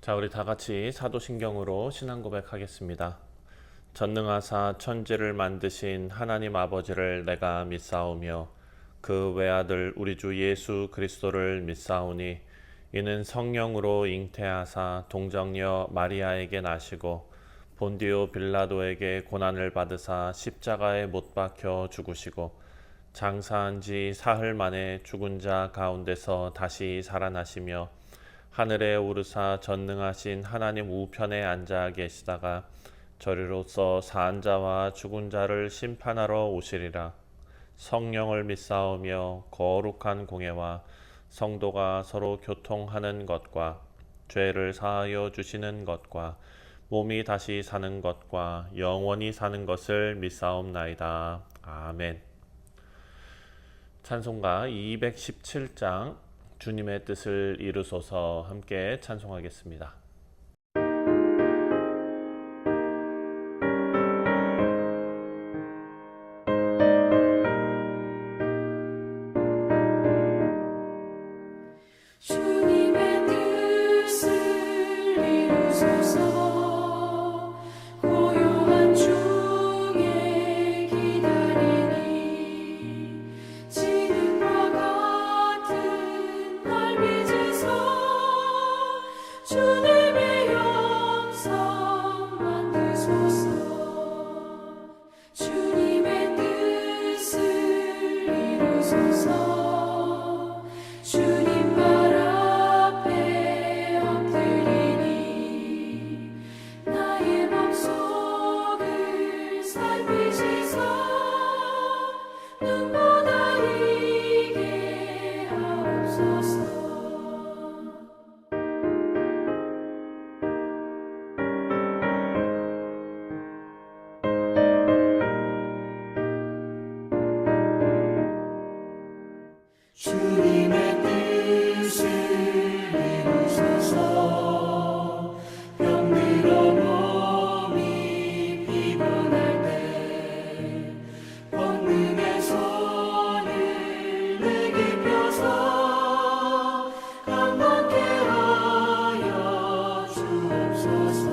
자, 우리 다 같이 사도신경으로 신앙 고백하겠습니다. 전능하사 천지를 만드신 하나님 아버지를 내가 믿사오며 그 외아들 우리 주 예수 그리스도를 믿사오니 이는 성령으로 잉태하사 동정녀 마리아에게 나시고 본디오 빌라도에게 고난을 받으사 십자가에 못 박혀 죽으시고 장사한 지 사흘 만에 죽은 자 가운데서 다시 살아나시며 하늘에 오르사 전능하신 하나님 우편에 앉아 계시다가 저리로서 산 자와 죽은 자를 심판하러 오시리라. 성령을 믿사오며 거룩한 공예와 성도가 서로 교통하는 것과 죄를 사하여 주시는 것과 몸이 다시 사는 것과 영원히 사는 것을 믿사옵나이다. 아멘. 찬송가 217장 주님의 뜻을 이루소서 함께 찬송하겠습니다. 주님의 뜻을 이루소서 고요한 중에 기다리니 지능과 같은 날 빚으소 주님의 영성 만드소서 주님의 뜻을 이루소서 주님 발 앞에 엎드리니 나의 맘속을 살피시사 눈보다 이게 하옵소서. 주님의 뜻을 이루소서 병들어 몸이 피곤할 때 권능의 손을 내게 펴서 강건케 하여 주옵소서.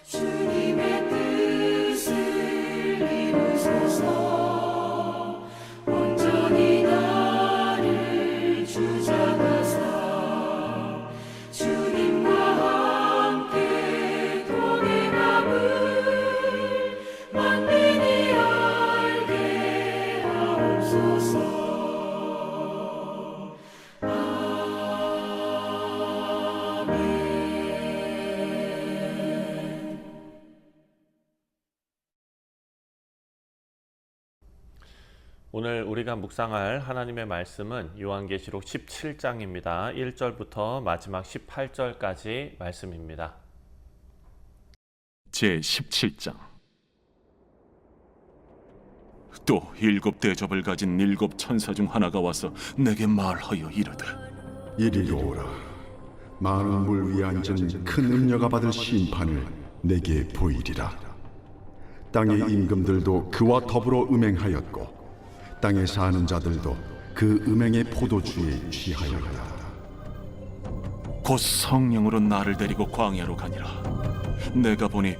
주님의 뜻을 이루소서 온전히 나를 주장하사 주님과 함께 동행함을 만민이 알게 하옵소서. 아멘. 오늘 우리가 묵상할 하나님의 말씀은 요한계시록 17장입니다. 1절부터 마지막 18절까지 말씀입니다. 제17장. 또 7 대접을 가진 7 천사 중 하나가 와서 내게 말하여 이르되 이리로 오라. 많은 물 위에 앉은 큰 음녀가 받을 심판을 내게 보이리라. 땅의 임금들도 그와 더불어 음행하였고 땅에 사는 자들도 그 음행의 포도주에 취하였다. 곧 성령으로 나를 데리고 광야로 가니라. 내가 보니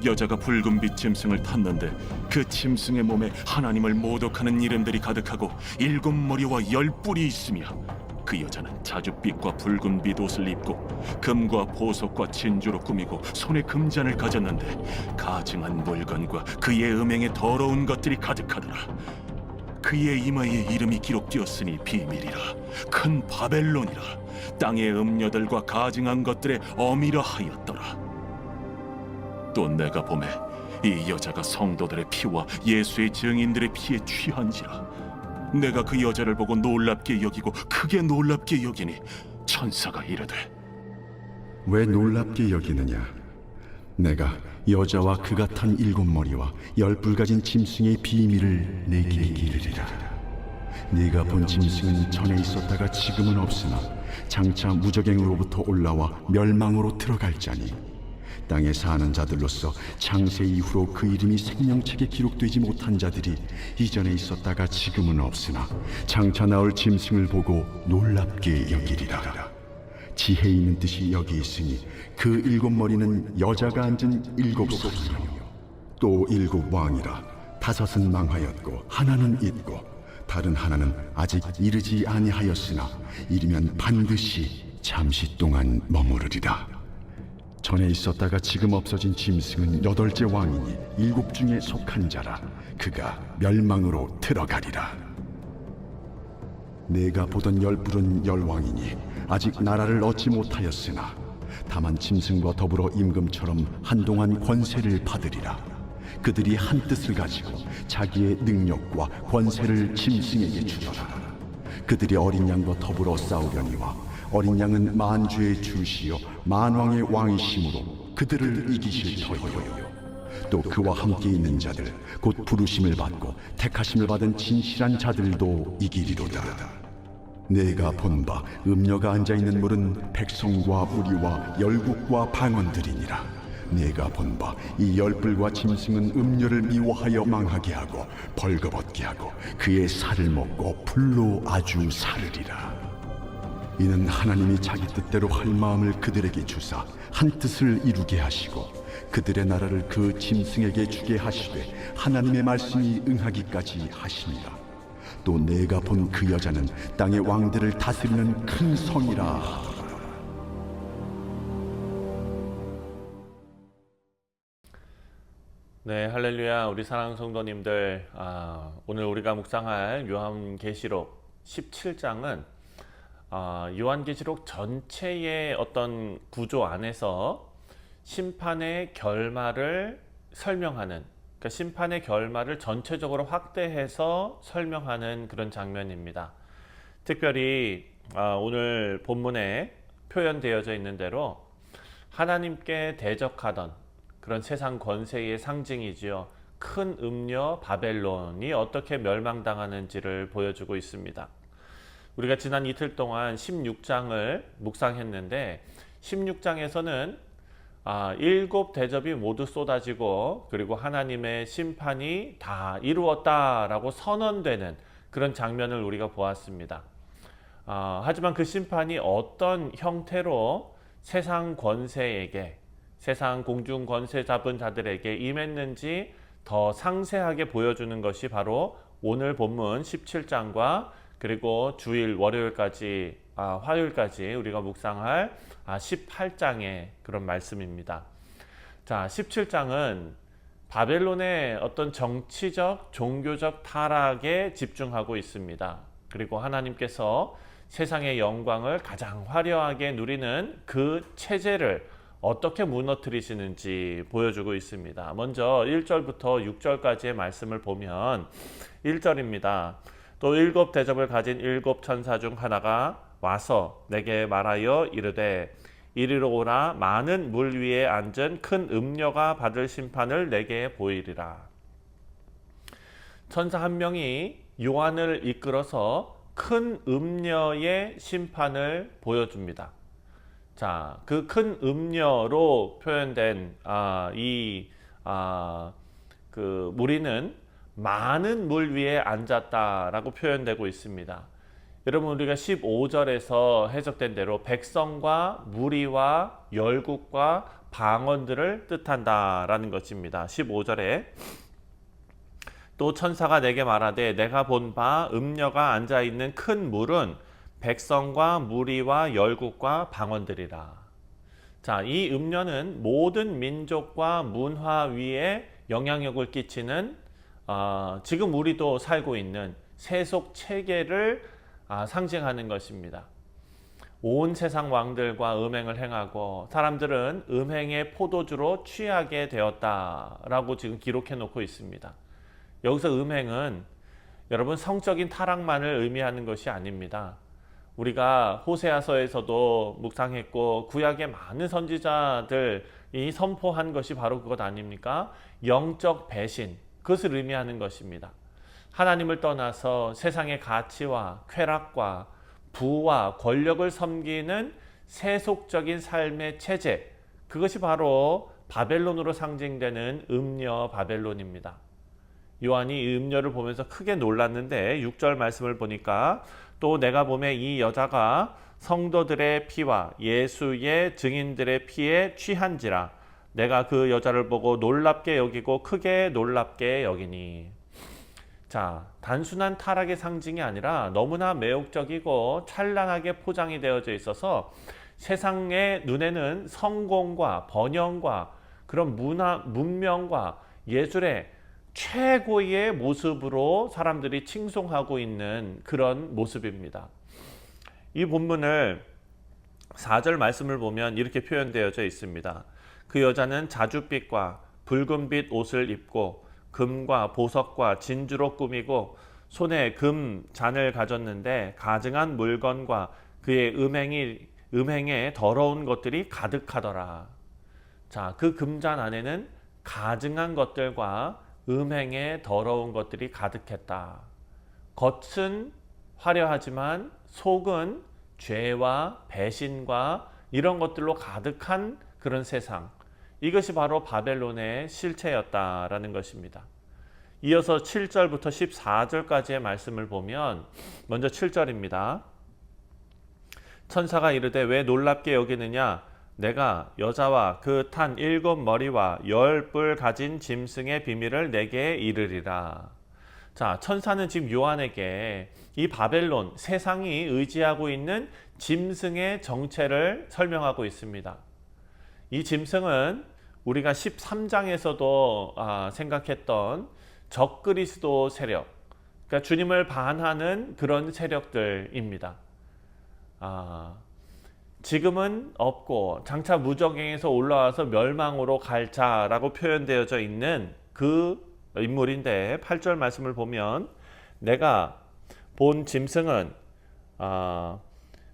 여자가 붉은 빛 짐승을 탔는데 그 짐승의 몸에 하나님을 모독하는 이름들이 가득하고 7 머리와 10 뿔이 있으며 그 여자는 자줏빛과 붉은 빛 옷을 입고 금과 보석과 진주로 꾸미고 손에 금잔을 가졌는데 가증한 물건과 그의 음행에 더러운 것들이 가득하더라. 그의 이마에 이름이 기록되었으니 비밀이라. 큰 바벨론이라. 땅의 음녀들과 가증한 것들의 어미라 하였더라. 또 내가 보매 이 여자가 성도들의 피와 예수의 증인들의 피에 취한지라. 내가 그 여자를 보고 놀랍게 여기고 크게 놀랍게 여기니 천사가 이르되 왜 놀랍게 여기느냐? 내가 여자와 그가 탄 7 머리와 10 뿔 가진 짐승의 비밀을 내게 이르리라. 네가 본 짐승은 전에 있었다가 지금은 없으나 장차 무적행으로부터 올라와 멸망으로 들어갈 자니 땅에 사는 자들로서 창세 이후로 그 이름이 생명책에 기록되지 못한 자들이 이전에 있었다가 지금은 없으나 장차 나올 짐승을 보고 놀랍게 여기리라. 지혜 있는 뜻이 여기 있으니 그 일곱 머리는 여자가 앉은 일곱 사람이요 또 일곱 왕이라 다섯은 망하였고 하나는 있고 다른 하나는 아직 이르지 아니하였으나 이르면 반드시 잠시 동안 머무르리라. 전에 있었다가 지금 없어진 짐승은 여덟째 왕이니 일곱 중에 속한 자라. 그가 멸망으로 들어가리라. 내가 보던 열불은 열왕이니 아직 나라를 얻지 못하였으나 다만 짐승과 더불어 임금처럼 한동안 권세를 받으리라. 그들이 한 뜻을 가지고 자기의 능력과 권세를 짐승에게 주더라. 그들이 어린 양과 더불어 싸우려니와 어린 양은 만주의 주시요 만왕의 왕이심으로 그들을 이기실 터이요 또 그와 함께 있는 자들 곧 부르심을 받고 택하심을 받은 진실한 자들도 이기리로다. 내가 본 바 음녀가 앉아있는 물은 백성과 무리와 열국과 방언들이니라. 내가 본 바 이 열불과 짐승은 음녀를 미워하여 망하게 하고 벌거벗게 하고 그의 살을 먹고 불로 아주 사르리라. 이는 하나님이 자기 뜻대로 할 마음을 그들에게 주사 한 뜻을 이루게 하시고 그들의 나라를 그 짐승에게 주게 하시되 하나님의 말씀이 응하기까지 하시니라. 또 내가 본 그 여자는 땅의 왕들을 다스리는 큰 성이라 하더라. 네, 할렐루야. 우리 사랑하는 성도님들, 오늘 우리가 묵상할 요한계시록 17장은 요한계시록 전체의 어떤 구조 안에서 심판의 결말을 설명하는, 그러니까 심판의 결말을 전체적으로 확대해서 설명하는 그런 장면입니다. 특별히 오늘 본문에 표현되어져 있는 대로 하나님께 대적하던 그런 세상 권세의 상징이지요. 큰 음녀 바벨론이 어떻게 멸망당하는지를 보여주고 있습니다. 우리가 지난 이틀 동안 16장을 묵상했는데 16장에서는 일곱 대접이 모두 쏟아지고 그리고 하나님의 심판이 다 이루었다라고 선언되는 그런 장면을 우리가 보았습니다. 하지만 그 심판이 어떤 형태로 세상 권세에게, 세상 공중 권세 잡은 자들에게 임했는지 더 상세하게 보여주는 것이 바로 오늘 본문 17장과 그리고 주일 월요일까지 화요일까지 우리가 묵상할 18장의 그런 말씀입니다. 자, 17장은 바벨론의 어떤 정치적, 종교적 타락에 집중하고 있습니다. 그리고 하나님께서 세상의 영광을 가장 화려하게 누리는 그 체제를 어떻게 무너뜨리시는지 보여주고 있습니다. 먼저 1절부터 6절까지의 말씀을 보면 1절입니다. 또 일곱 대접을 가진 일곱 천사 중 하나가 와서 내게 말하여 이르되 이리로 오라. 많은 물 위에 앉은 큰 음녀가 받을 심판을 내게 보이리라. 천사 한 명이 요한을 이끌어서 큰 음녀의 심판을 보여줍니다. 자, 그 큰 음녀로 표현된 그 무리는 많은 물 위에 앉았다라고 표현되고 있습니다. 여러분, 우리가 15절에서 해석된 대로 백성과 무리와 열국과 방언들을 뜻한다라는 것입니다. 15절에 또 천사가 내게 말하되 내가 본 바 음녀가 앉아 있는 큰 물은 백성과 무리와 열국과 방언들이라. 자, 이 음녀는 모든 민족과 문화 위에 영향력을 끼치는 지금 우리도 살고 있는 세속 체계를 상징하는 것입니다. 온 세상 왕들과 음행을 행하고 사람들은 음행의 포도주로 취하게 되었다라고 지금 기록해 놓고 있습니다. 여기서 음행은 여러분 성적인 타락만을 의미하는 것이 아닙니다. 우리가 호세아서에서도 묵상했고 구약의 많은 선지자들이 선포한 것이 바로 그것 아닙니까? 영적 배신, 그것을 의미하는 것입니다. 하나님을 떠나서 세상의 가치와 쾌락과 부와 권력을 섬기는 세속적인 삶의 체제, 그것이 바로 바벨론으로 상징되는 음녀 바벨론입니다. 요한이 이 음녀를 보면서 크게 놀랐는데 6절 말씀을 보니까 또 내가 보면 이 여자가 성도들의 피와 예수의 증인들의 피에 취한지라 내가 그 여자를 보고 놀랍게 여기고 크게 놀랍게 여기니. 자, 단순한 타락의 상징이 아니라 너무나 매혹적이고 찬란하게 포장이 되어져 있어서 세상의 눈에는 성공과 번영과 그런 문명과 예술의 최고의 모습으로 사람들이 칭송하고 있는 그런 모습입니다. 이 본문을 4절 말씀을 보면 이렇게 표현되어져 있습니다. 그 여자는 자줏빛과 붉은빛 옷을 입고 금과 보석과 진주로 꾸미고 손에 금 잔을 가졌는데 가증한 물건과 그의 음행에 더러운 것들이 가득하더라. 자, 그 금잔 안에는 가증한 것들과 음행에 더러운 것들이 가득했다. 겉은 화려하지만 속은 죄와 배신과 이런 것들로 가득한 그런 세상. 이것이 바로 바벨론의 실체였다라는 것입니다. 이어서 7절부터 14절까지의 말씀을 보면 먼저 7절입니다. 천사가 이르되 왜 놀랍게 여기느냐? 내가 여자와 그 탄 7머리와 10뿔 가진 짐승의 비밀을 내게 이르리라. 자, 천사는 지금 요한에게 이 바벨론, 세상이 의지하고 있는 짐승의 정체를 설명하고 있습니다. 이 짐승은 우리가 13장에서도 생각했던 적그리스도 세력, 그러니까 주님을 반하는 그런 세력들입니다. 지금은 없고 장차 무적행에서 올라와서 멸망으로 갈 자라고 표현되어져 있는 그 인물인데 8절 말씀을 보면 내가 본 짐승은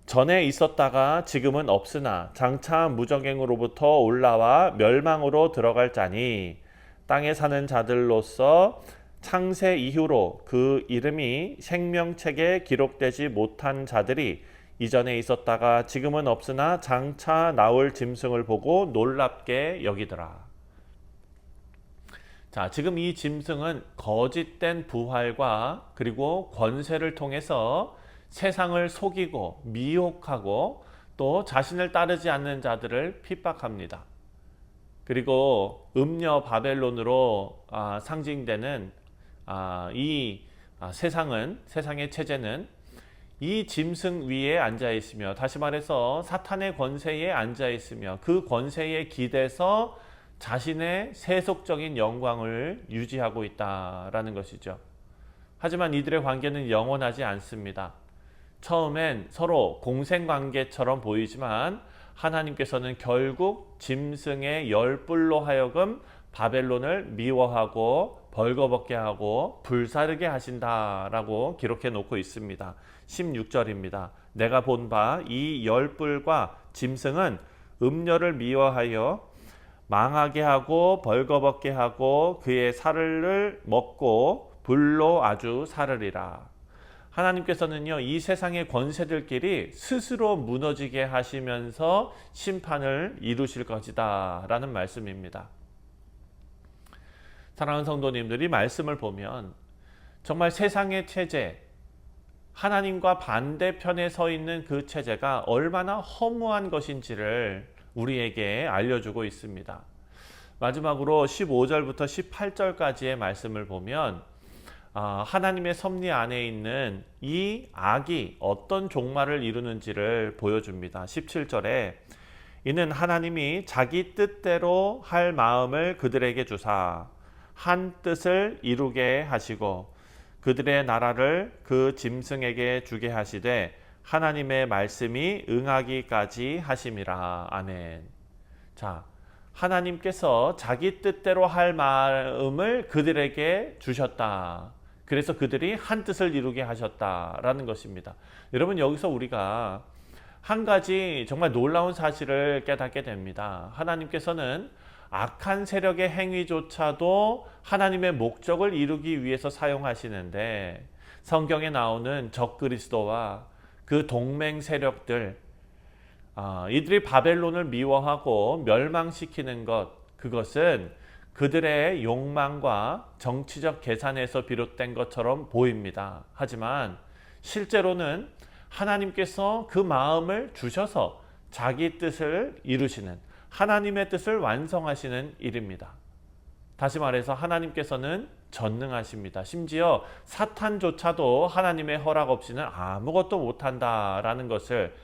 전에 있었다가 지금은 없으나 장차 무적행으로부터 올라와 멸망으로 들어갈 자니 땅에 사는 자들로서 창세 이후로 그 이름이 생명책에 기록되지 못한 자들이 이전에 있었다가 지금은 없으나 장차 나올 짐승을 보고 놀랍게 여기더라. 자, 지금 이 짐승은 거짓된 부활과 그리고 권세를 통해서 세상을 속이고 미혹하고 또 자신을 따르지 않는 자들을 핍박합니다. 그리고 음녀 바벨론으로 상징되는 이 세상의 체제는 이 짐승 위에 앉아 있으며, 다시 말해서 사탄의 권세에 앉아 있으며 그 권세에 기대서 자신의 세속적인 영광을 유지하고 있다라는 것이죠. 하지만 이들의 관계는 영원하지 않습니다. 처음엔 서로 공생관계처럼 보이지만 하나님께서는 결국 짐승의 10뿔로 하여금 바벨론을 미워하고 벌거벗게 하고 불사르게 하신다라고 기록해 놓고 있습니다. 16절입니다. 내가 본 바 이 10뿔과 짐승은 음녀를 미워하여 망하게 하고 벌거벗게 하고 그의 살을 먹고 불로 아주 사르리라. 하나님께서는요, 이 세상의 권세들끼리 스스로 무너지게 하시면서 심판을 이루실 것이다 라는 말씀입니다. 사랑하는 성도님들이 말씀을 보면 정말 세상의 체제, 하나님과 반대편에 서 있는 그 체제가 얼마나 허무한 것인지를 우리에게 알려주고 있습니다. 마지막으로 15절부터 18절까지의 말씀을 보면 하나님의 섭리 안에 있는 이 악이 어떤 종말을 이루는지를 보여줍니다. 17절에 이는 하나님이 자기 뜻대로 할 마음을 그들에게 주사 한 뜻을 이루게 하시고 그들의 나라를 그 짐승에게 주게 하시되 하나님의 말씀이 응하기까지 하심이라. 아멘. 자, 하나님께서 자기 뜻대로 할 마음을 그들에게 주셨다. 그래서 그들이 한 뜻을 이루게 하셨다라는 것입니다. 여러분, 여기서 우리가 한 가지 정말 놀라운 사실을 깨닫게 됩니다. 하나님께서는 악한 세력의 행위조차도 하나님의 목적을 이루기 위해서 사용하시는데, 성경에 나오는 적그리스도와 그 동맹 세력들, 이들이 바벨론을 미워하고 멸망시키는 것, 그것은 그들의 욕망과 정치적 계산에서 비롯된 것처럼 보입니다. 하지만 실제로는 하나님께서 그 마음을 주셔서 자기 뜻을 이루시는, 하나님의 뜻을 완성하시는 일입니다. 다시 말해서 하나님께서는 전능하십니다. 심지어 사탄조차도 하나님의 허락 없이는 아무것도 못한다라는 것을,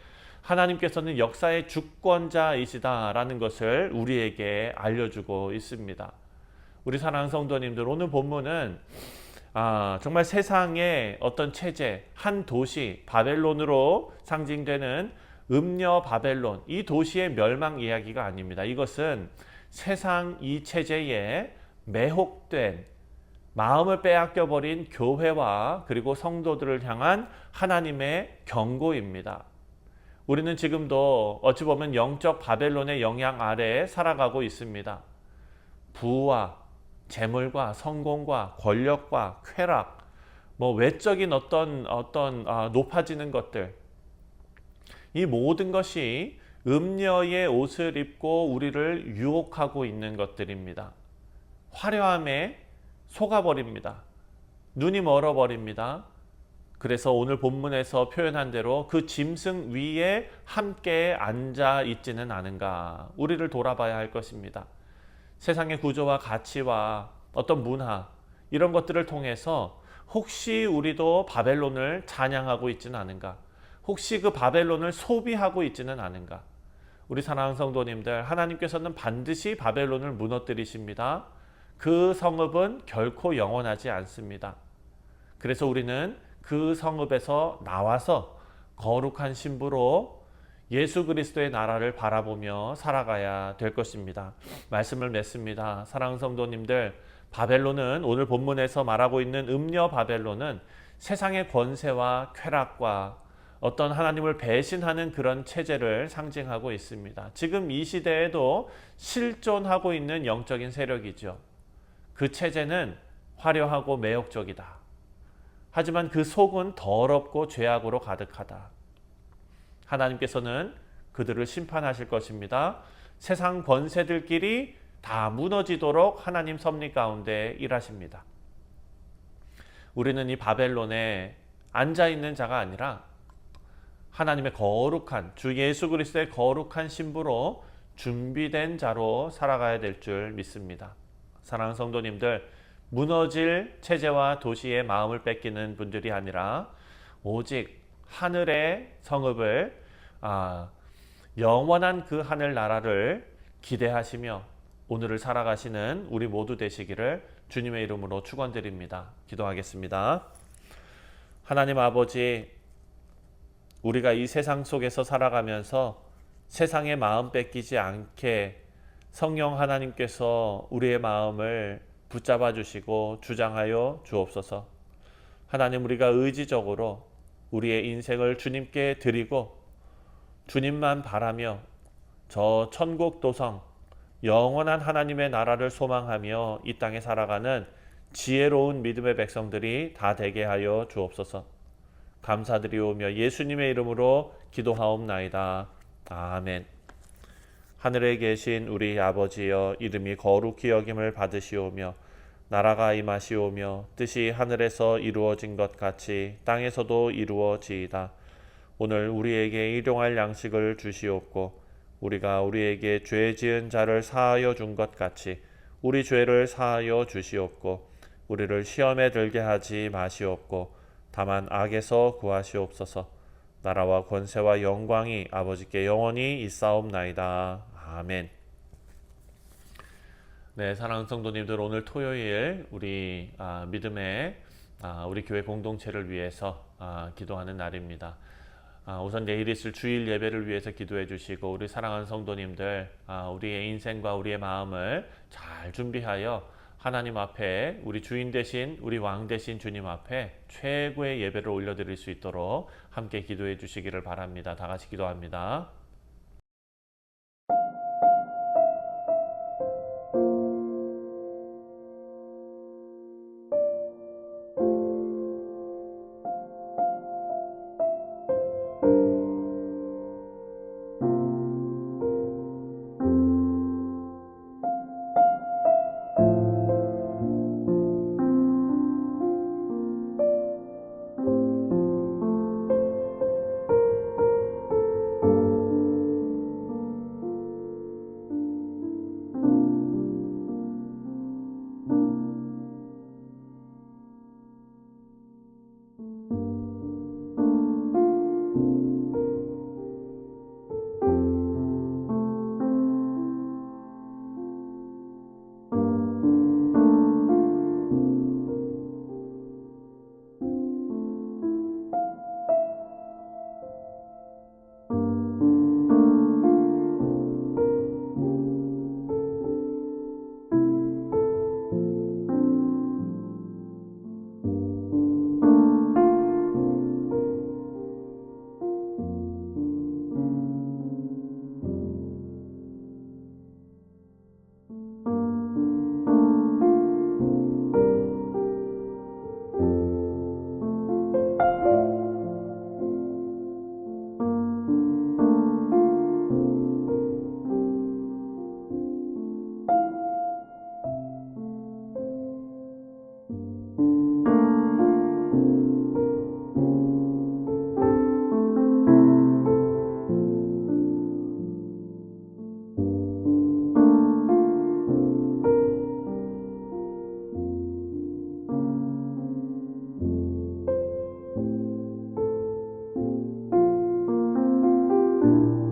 하나님께서는 역사의 주권자이시다라는 것을 우리에게 알려주고 있습니다. 우리 사랑하는 성도님들, 오늘 본문은 정말 세상의 어떤 체제, 한 도시, 바벨론으로 상징되는 음녀 바벨론, 이 도시의 멸망 이야기가 아닙니다. 이것은 세상 이 체제에 매혹된, 마음을 빼앗겨버린 교회와 그리고 성도들을 향한 하나님의 경고입니다. 우리는 지금도 어찌 보면 영적 바벨론의 영향 아래에 살아가고 있습니다. 부와 재물과 성공과 권력과 쾌락, 외적인 어떤 높아지는 것들, 이 모든 것이 음녀의 옷을 입고 우리를 유혹하고 있는 것들입니다. 화려함에 속아버립니다. 눈이 멀어버립니다. 그래서 오늘 본문에서 표현한 대로 그 짐승 위에 함께 앉아 있지는 않은가, 우리를 돌아봐야 할 것입니다. 세상의 구조와 가치와 어떤 문화, 이런 것들을 통해서 혹시 우리도 바벨론을 찬양하고 있지는 않은가, 혹시 그 바벨론을 소비하고 있지는 않은가. 우리 사랑하는 성도님들, 하나님께서는 반드시 바벨론을 무너뜨리십니다. 그 성읍은 결코 영원하지 않습니다. 그래서 우리는 그 성읍에서 나와서 거룩한 신부로 예수 그리스도의 나라를 바라보며 살아가야 될 것입니다. 말씀을 맺습니다. 사랑하는 성도님들, 바벨론은, 오늘 본문에서 말하고 있는 음녀 바벨론은 세상의 권세와 쾌락과 어떤 하나님을 배신하는 그런 체제를 상징하고 있습니다. 지금 이 시대에도 실존하고 있는 영적인 세력이죠. 그 체제는 화려하고 매혹적이다. 하지만 그 속은 더럽고 죄악으로 가득하다. 하나님께서는 그들을 심판하실 것입니다. 세상 권세들끼리 다 무너지도록 하나님 섭리 가운데 일하십니다. 우리는 이 바벨론에 앉아있는 자가 아니라 하나님의 거룩한, 주 예수 그리스도의 거룩한 신부로 준비된 자로 살아가야 될 줄 믿습니다. 사랑하는 성도님들, 무너질 체제와 도시의 마음을 뺏기는 분들이 아니라 오직 하늘의 성읍을, 영원한 그 하늘 나라를 기대하시며 오늘을 살아가시는 우리 모두 되시기를 주님의 이름으로 축원드립니다. 기도하겠습니다. 하나님 아버지, 우리가 이 세상 속에서 살아가면서 세상의 마음 뺏기지 않게 성령 하나님께서 우리의 마음을 붙잡아 주시고 주장하여 주옵소서. 하나님, 우리가 의지적으로 우리의 인생을 주님께 드리고 주님만 바라며 저 천국 도성, 영원한 하나님의 나라를 소망하며 이 땅에 살아가는 지혜로운 믿음의 백성들이 다 되게 하여 주옵소서. 감사드리오며 예수님의 이름으로 기도하옵나이다. 아멘. 하늘에 계신 우리 아버지여, 이름이 거룩히 여김을 받으시오며 나라가 임하시오며 뜻이 하늘에서 이루어진 것 같이 땅에서도 이루어지이다. 오늘 우리에게 일용할 양식을 주시옵고 우리가 우리에게 죄 지은 자를 사하여 준 것 같이 우리 죄를 사하여 주시옵고 우리를 시험에 들게 하지 마시옵고 다만 악에서 구하시옵소서. 나라와 권세와 영광이 아버지께 영원히 있사옵나이다. 아멘. 네, 사랑하는 성도님들, 오늘 토요일 우리 믿음의 우리 교회 공동체를 위해서 기도하는 날입니다. 우선 내일 있을 주일 예배를 위해서 기도해 주시고 우리 사랑하는 성도님들, 우리의 인생과 우리의 마음을 잘 준비하여 하나님 앞에, 우리 주인 되신, 우리 왕 되신 주님 앞에 최고의 예배를 올려드릴 수 있도록 함께 기도해 주시기를 바랍니다. 다 같이 기도합니다. 주